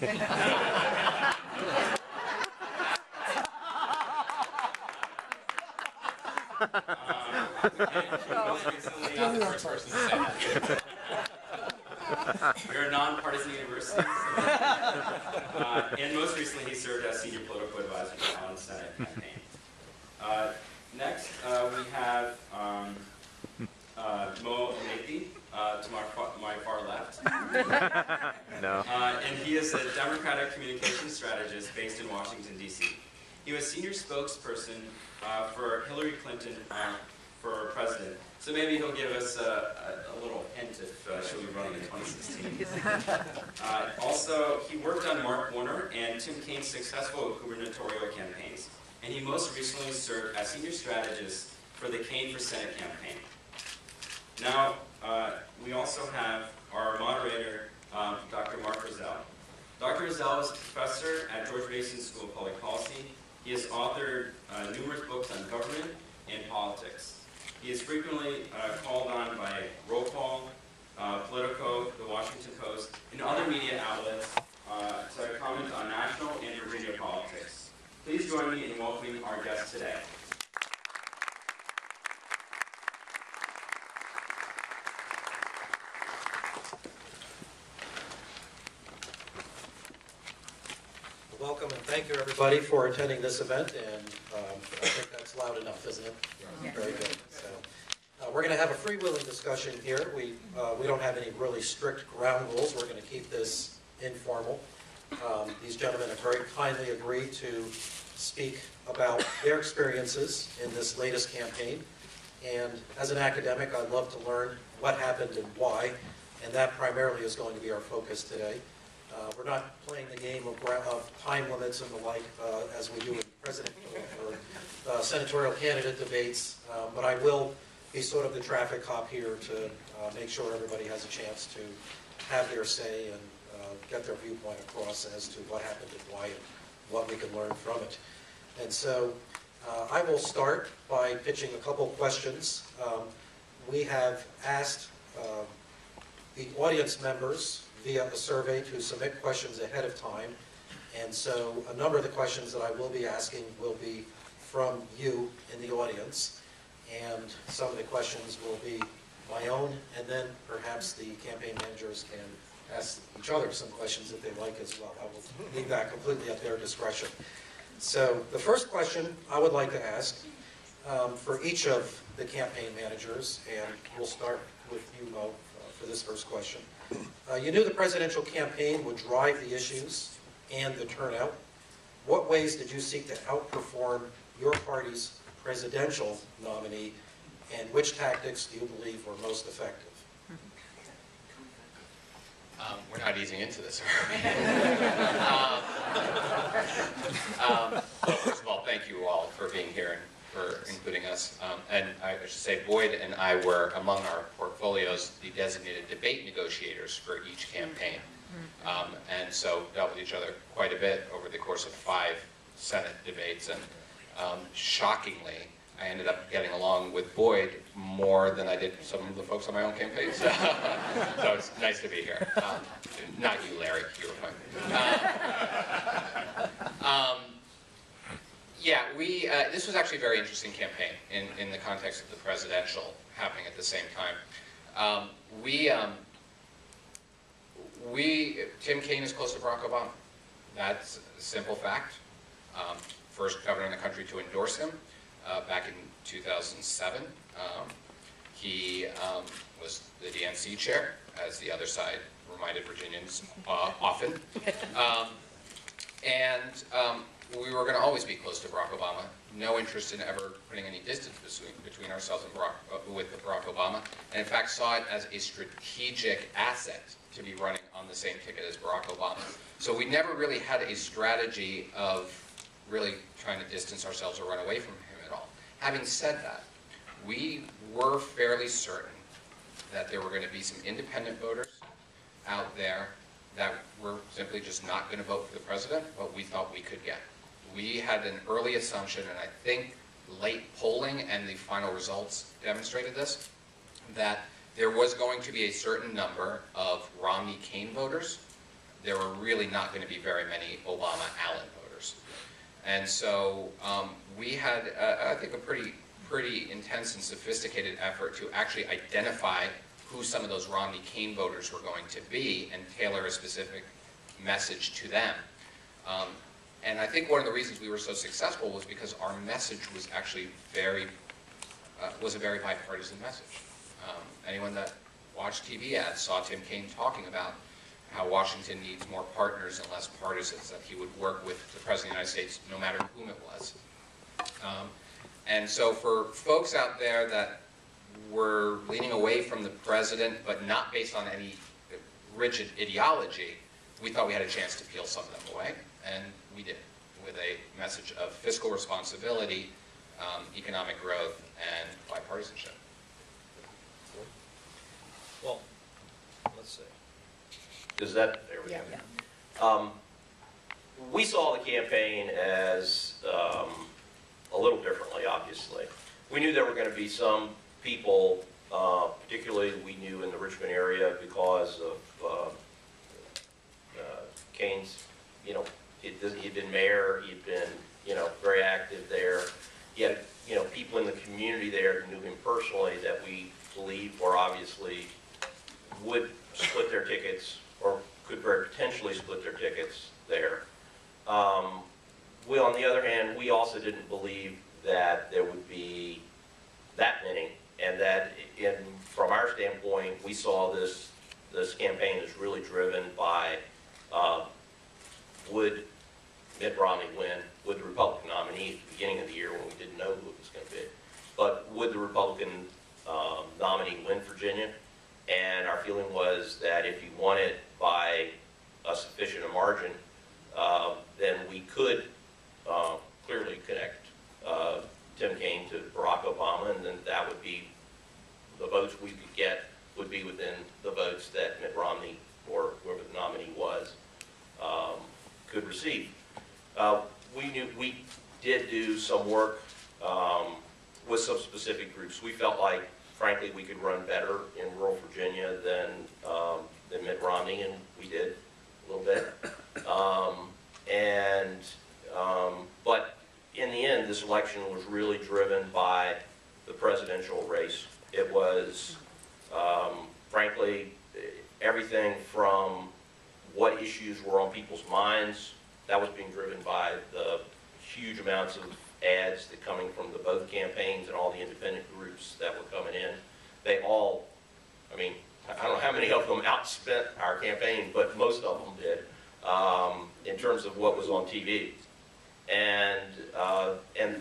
Most recently, not the first person to say that. We're a nonpartisan university. And most recently, he served as senior political advisor to the Allen Senate campaign. Next, we have Mo Elleithee, to my far left. No. And he is a Democratic communications strategist based in Washington, D.C. He was senior spokesperson for Hillary Clinton for president. So maybe he'll give us a little hint if she'll be running in 2016. Also, he worked on Mark Warner and Tim Kaine's successful gubernatorial campaigns. And he most recently served as senior strategist for the Kaine for Senate campaign. Now, we also have our moderator, Dr. Mark Rozell. Dr. Rozell is a professor at George Mason School of Public Policy. He has authored numerous books on government and politics. He is frequently called on by Wrapup, Politico, The Washington Post, and other media outlets to comment on national and Virginia politics. Please join me in welcoming our guest today. Welcome and thank you everybody for attending this event, and I think that's loud enough, isn't it? Yeah. Very good. So, we're going to have a freewheeling discussion here. We don't have any really strict ground rules. We're going to keep this informal. These gentlemen have very kindly agreed to speak about their experiences in this latest campaign. And as an academic, I'd love to learn what happened and why, and that primarily is going to be our focus today. We're not playing the game of time limits and the like as we do in presidential or senatorial candidate debates, but I will be sort of the traffic cop here to make sure everybody has a chance to have their say and get their viewpoint across as to what happened and why and what we can learn from it. And so I will start by pitching a couple questions. We have asked the audience members via a survey to submit questions ahead of time. And so a number of the questions that I will be asking will be from you in the audience. And some of the questions will be my own, and then perhaps the campaign managers can ask each other some questions if they like as well. I will leave that completely at their discretion. So the first question I would like to ask for each of the campaign managers, and we'll start with you, Mo, for this first question. You knew the presidential campaign would drive the issues and the turnout. What ways did you seek to outperform your party's presidential nominee, and which tactics do you believe were most effective? We're not easing into this. First of all, thank you all for being here and for including us. And I should say Boyd and I were, among our portfolios, the designated debate negotiators for each campaign. And so dealt with each other quite a bit over the course of 5 Senate debates. And shockingly, I ended up getting along with Boyd more than I did some of the folks on my own campaign. So, so it's nice to be here. Not you, Larry. You were fine. Yeah, this was actually a very interesting campaign in the context of the presidential happening at the same time. Tim Kaine is close to Barack Obama. That's a simple fact. First governor in the country to endorse him back in 2007. He was the DNC chair, as the other side reminded Virginians often. We were going to always be close to Barack Obama. No interest in ever putting any distance between ourselves and with Barack Obama. And in fact, saw it as a strategic asset to be running on the same ticket as Barack Obama. So we never really had a strategy of really trying to distance ourselves or run away from him at all. Having said that, we were fairly certain that there were going to be some independent voters out there that were simply just not going to vote for the president, but we thought we could get. We had an early assumption, and I think late polling and the final results demonstrated this, that there was going to be a certain number of Romney-Kaine voters there were really not going to be very many Obama-Allen voters. And so we had, I think, a pretty intense and sophisticated effort to actually identify who some of those Romney-Kaine voters were going to be and tailor a specific message to them. And I think one of the reasons we were so successful was because our message was actually was a very bipartisan message. Anyone that watched TV ads saw Tim Kaine talking about how Washington needs more partners and less partisans, that he would work with the President of the United States no matter whom it was. And so for folks out there that were leaning away from the president, but not based on any rigid ideology, we thought we had a chance to peel some of them away, and we did, with a message of fiscal responsibility, economic growth, and bipartisanship. Well, let's see. Is that, there we go. We saw the campaign as a little differently, obviously. We knew there were going to be some people, particularly we knew in the Richmond area because of Kaine's, he'd been mayor, he'd been, very active there. He had, people in the community there who knew him personally that we believed were obviously would split their tickets or could very potentially split their tickets there. We, on the other hand, we also didn't believe that there would be that many, and that from our standpoint, we saw this campaign as really driven by would Mitt Romney win, would the Republican nominee at the beginning of the year when we didn't know who it was going to be, but would the Republican nominee win Virginia? And our feeling was that if he won it by a sufficient margin, then we could clearly connect Tim Kaine to Barack Obama, and then that would be the votes we could get would be within the votes that Mitt Romney, or whoever the nominee was, could receive. We knew we did do some work with some specific groups. We felt like, frankly, we could run better in rural Virginia than Mitt Romney, and we did a little bit. But in the end, this election was really driven by the presidential race. It was, frankly, everything from what issues were on people's minds. That was being driven by the huge amounts of ads that coming from the both campaigns and all the independent groups that were coming in. They all, I mean, I don't know how many of them outspent our campaign, but most of them did, in terms of what was on TV. And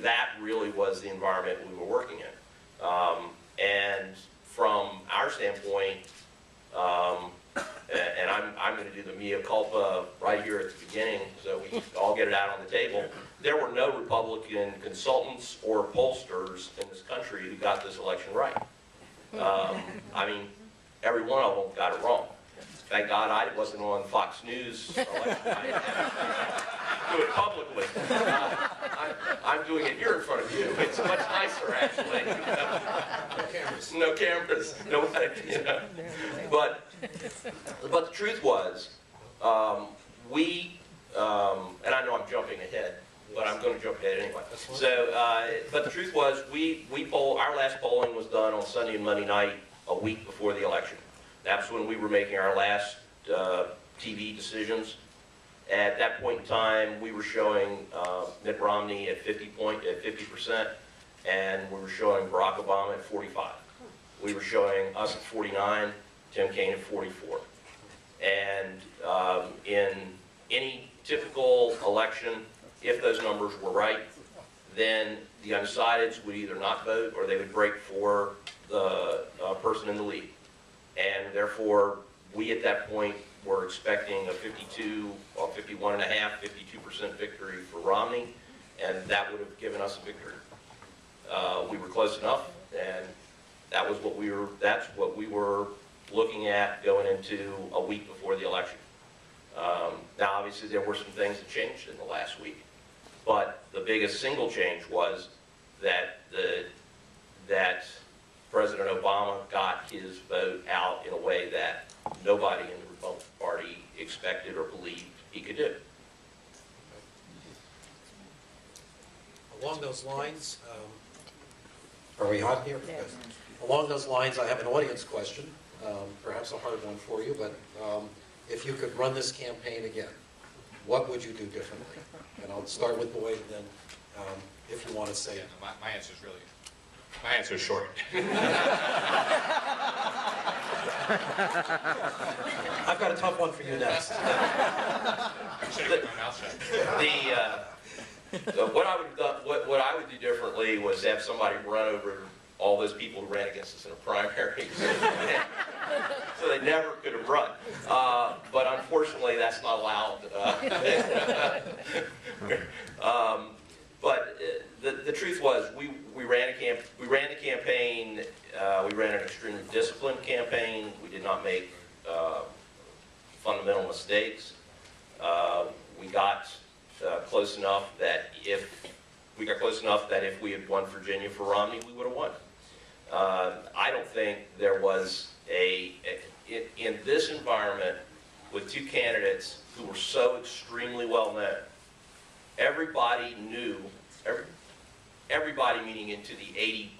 that really was the environment we were working in. And from our standpoint, and I'm going to do the mea culpa right here at the beginning so we all get it out on the table. There were no Republican consultants or pollsters in this country who got this election right. I mean, every one of them got it wrong. Thank God I wasn't on Fox News election night. Do it publicly. I'm doing it here in front of you. It's much nicer, actually. No cameras. No cameras. Nobody, But the truth was, and I know I'm jumping ahead, but I'm going to jump ahead anyway. So, but the truth was, our last polling was done on Sunday and Monday night, a week before the election. That's when we were making our last TV decisions. At that point in time, we were showing Mitt Romney at 50%, and we were showing Barack Obama at 45. We were showing us at 49, Tim Kaine at 44. And in any typical election, if those numbers were right, then the undecideds would either not vote or they would break for the person in the lead. And therefore, we at that point were expecting a 51.5%, 52% victory for Romney, and that would have given us a victory. We were close enough, and that was what that's what we were looking at going into a week before the election. Now, obviously, there were some things that changed in the last week, but the biggest single change was that President Obama got his vote out in a way that nobody in the Republican Party expected or believed he could do. Along those lines, are we on here? Yes. Along those lines, I have an audience question, perhaps a hard one for you, but if you could run this campaign again, what would you do differently? And I'll start with Boyd, and then if you want to say it. My answer is short. I've got a tough one for you next. What I would do differently was have somebody run over all those people who ran against us in a primary, so they never could have run. But unfortunately, that's not allowed. But the truth was, we ran the campaign. We ran an extremely disciplined campaign. We did not make fundamental mistakes. We got close enough that if we had won Virginia for Romney, we would have won. I don't think there was in this environment with two candidates who were so extremely well known. Everybody knew, everybody meaning into the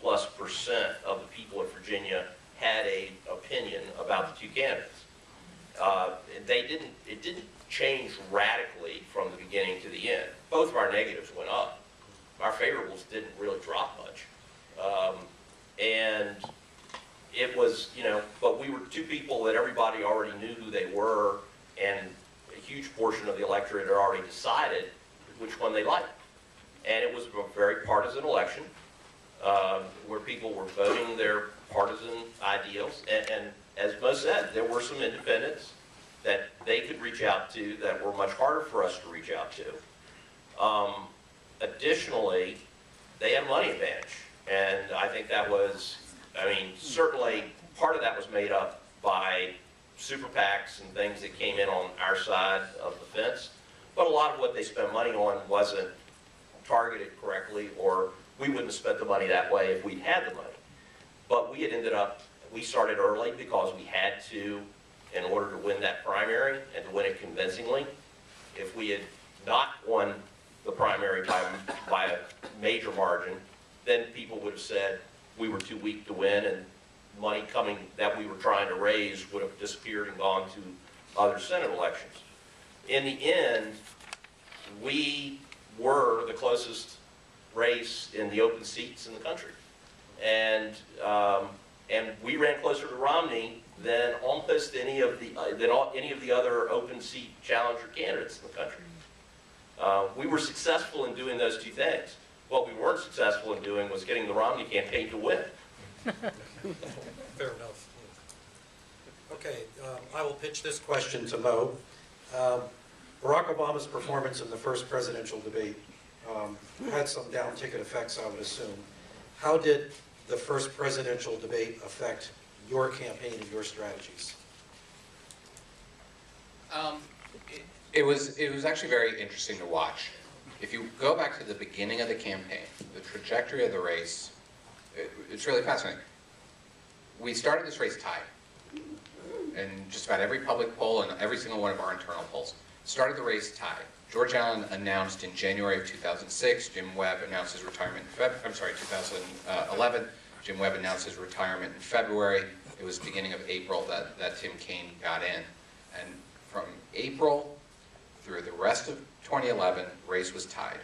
80+% of the people of Virginia had an opinion about the two candidates. It didn't change radically from the beginning to the end. Both of our negatives went up. Our favorables didn't really drop much. And it was, but we were two people that everybody already knew who they were, and a huge portion of the electorate had already decided which one they liked. And it was a very partisan election, where people were voting their partisan ideals. And as Mo said, there were some independents that they could reach out to that were much harder for us to reach out to. Additionally, they had money advantage. And I think that was, certainly part of that was made up by super PACs and things that came in on our side of the fence. But a lot of what they spent money on wasn't targeted correctly, or we wouldn't have spent the money that way if we'd had the money. But we started early because we had to, in order to win that primary and to win it convincingly. If we had not won the primary by a major margin, then people would have said we were too weak to win, and money coming that we were trying to raise would have disappeared and gone to other Senate elections. In the end, we were the closest race in the open seats in the country. And we ran closer to Romney than almost any of the other open seat challenger candidates in the country. We were successful in doing those two things. What we weren't successful in doing was getting the Romney campaign to win. Fair enough. Okay, I will pitch this question to Mo. Barack Obama's performance in the first presidential debate had some down-ticket effects, I would assume. How did the first presidential debate affect your campaign and your strategies? It was actually very interesting to watch. If you go back to the beginning of the campaign, the trajectory of the race, it's really fascinating. We started this race tied in just about every public poll and every single one of our internal polls. Started the race tied. George Allen announced in January of 2006. Jim Webb announced his retirement in 2011. Jim Webb announced his retirement in February. It was beginning of April that Tim Kaine got in. And from April through the rest of 2011, race was tied.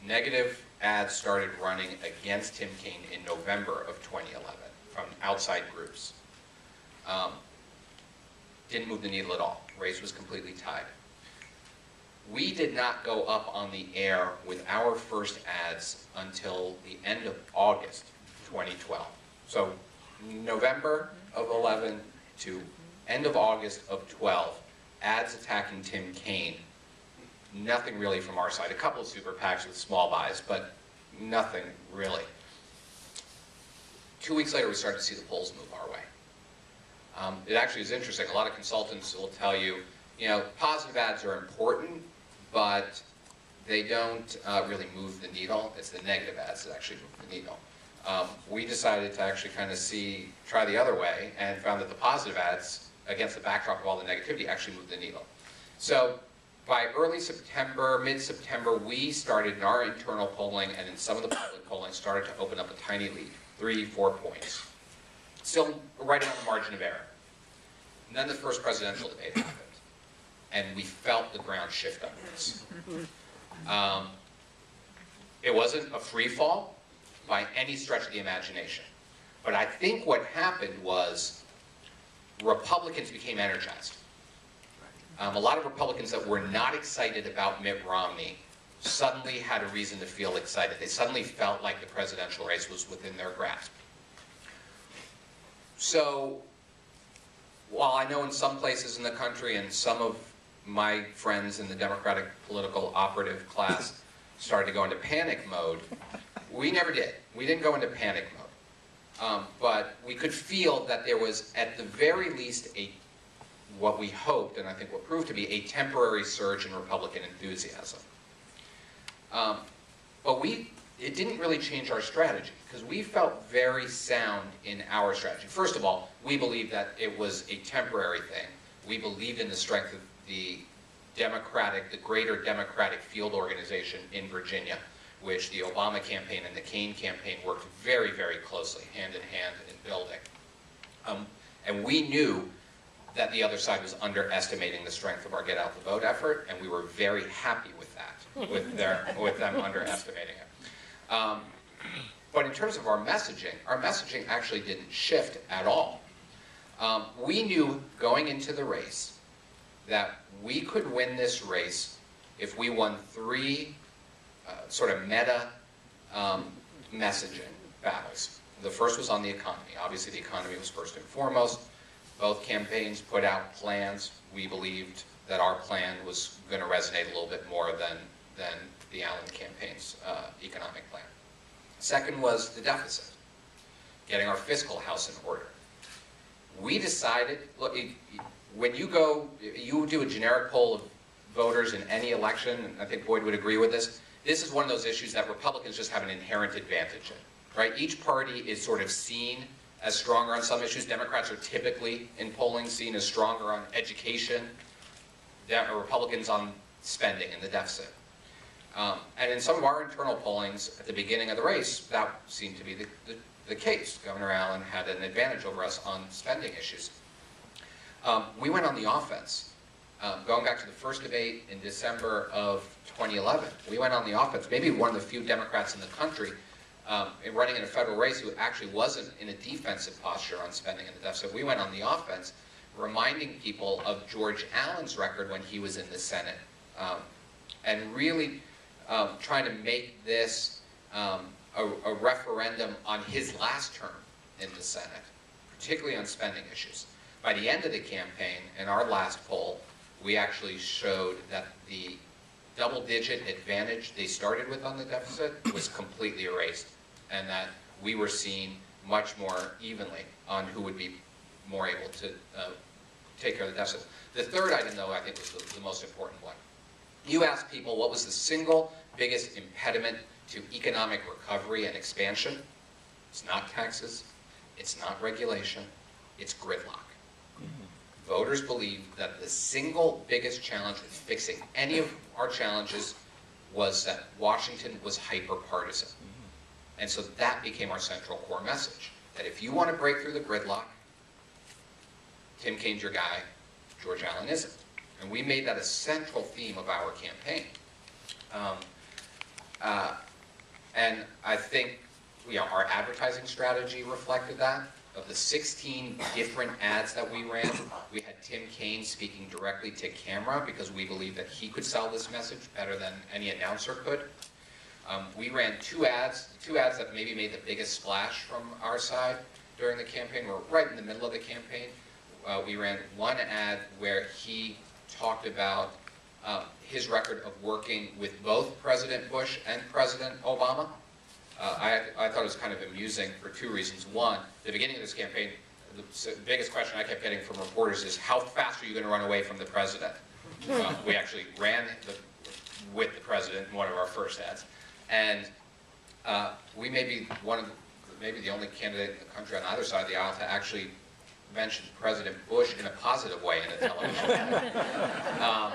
Negative ads started running against Tim Kaine in November of 2011 from outside groups. Didn't move the needle at all. Race was completely tied. We did not go up on the air with our first ads until the end of August 2012. So November of 11 to end of August of 12, ads attacking Tim Kaine. Nothing really from our side. A couple of super PACs with small buys, but nothing really. 2 weeks later, we started to see the polls move our way. It actually is interesting. A lot of consultants will tell you, positive ads are important, but they don't really move the needle. It's the negative ads that actually move the needle. We decided to actually kind of try the other way, and found that the positive ads against the backdrop of all the negativity, actually moved the needle. So by early September, mid-September, we started in our internal polling and in some of the public polling started to open up a tiny lead, 3-4 points. Still right around the margin of error. And then the first presidential debate happened, and we felt the ground shift on this. It wasn't a free fall by any stretch of the imagination. But I think what happened was Republicans became energized. A lot of Republicans that were not excited about Mitt Romney suddenly had a reason to feel excited. They suddenly felt like the presidential race was within their grasp. So, while I know in some places in the country and some of my friends in the Democratic political operative class started to go into panic mode, we never did. We didn't go into panic mode. But we could feel that there was, at the very least, what we hoped, and I think what proved to be, a temporary surge in Republican enthusiasm. But it didn't really change our strategy, because we felt very sound in our strategy. First of all, we believed that it was a temporary thing. We believed in the strength of the greater Democratic field organization in Virginia, which the Obama campaign and the Kaine campaign worked very, very closely, hand in hand, in building. And we knew that the other side was underestimating the strength of our Get Out the Vote effort, and we were very happy with that, with them underestimating it. But in terms of our messaging actually didn't shift at all. We knew going into the race that we could win this race if we won 3 sort of meta messaging battles. The first was on the economy. Obviously, the economy was first and foremost. Both campaigns put out plans. We believed that our plan was going to resonate a little bit more than the Allen campaign's economic plan. Second was the deficit, getting our fiscal house in order. We decided, look, when you do a generic poll of voters in any election, and I think Boyd would agree with this, this is one of those issues that Republicans just have an inherent advantage in, right? Each party is sort of seen as stronger on some issues. Democrats are typically in polling seen as stronger on education, Republicans on spending and the deficit. And in some of our internal pollings at the beginning of the race, that seemed to be the case. Governor Allen had an advantage over us on spending issues. We went on the offense. Going back to the first debate in December of 2011, we went on the offense. Maybe one of the few Democrats in the country running in a federal race who actually wasn't in a defensive posture on spending and the deficit. We went on the offense, reminding people of George Allen's record when he was in the Senate, and really trying to make this a referendum on his last term in the Senate, particularly on spending issues. By the end of the campaign, in our last poll, we actually showed that the double-digit advantage they started with on the deficit was completely erased, and that we were seen much more evenly on who would be more able to take care of the deficit. The third item, though, I think was the most important one. You asked people what was the single biggest impediment to economic recovery and expansion. It's not taxes, it's not regulation, it's gridlock. Voters believe that the single biggest challenge with fixing any of our challenges was that Washington was hyper-partisan. And so that became our central core message, that if you want to break through the gridlock, Tim Kaine's your guy, George Allen isn't. And we made that a central theme of our campaign. And I think our advertising strategy reflected that. Of the 16 different ads that we ran, we had Tim Kaine speaking directly to camera because we believed that he could sell this message better than any announcer could. We ran two ads that maybe made the biggest splash from our side during the campaign. We're right in the middle of the campaign. We ran one ad where he talked about his record of working with both President Bush and President Obama. I thought it was kind of amusing for 2 reasons. One, the beginning of this campaign, the biggest question I kept getting from reporters is, how fast are you going to run away from the president? We actually ran with the president in one of our first ads. And we may be maybe the only candidate in the country on either side of the aisle to actually mentioned President Bush in a positive way in a television ad.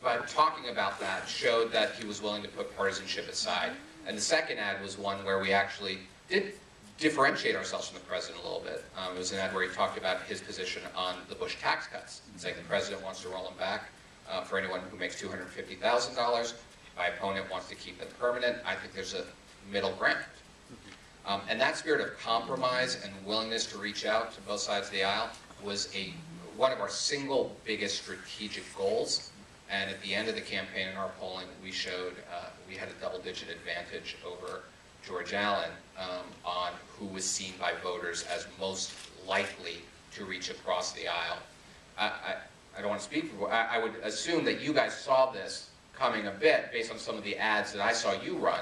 But talking about that showed that he was willing to put partisanship aside. And the second ad was one where we actually did differentiate ourselves from the president a little bit. It was an ad where he talked about his position on the Bush tax cuts, saying the president wants to roll them back for anyone who makes $250,000. My opponent wants to keep them permanent. I think there's a middle ground. And that spirit of compromise and willingness to reach out to both sides of the aisle was one of our single biggest strategic goals. And at the end of the campaign in our polling, we showed we had a double-digit advantage over George Allen on who was seen by voters as most likely to reach across the aisle. I don't want to speak for, I would assume that you guys saw this coming a bit based on some of the ads that I saw you run,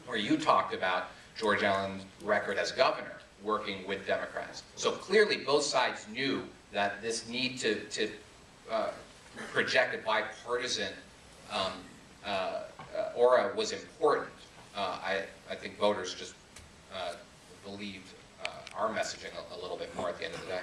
where you talked about George Allen's record as governor working with Democrats. So clearly both sides knew that this need to project a bipartisan aura was important. I think voters just believed our messaging a little bit more at the end of the day.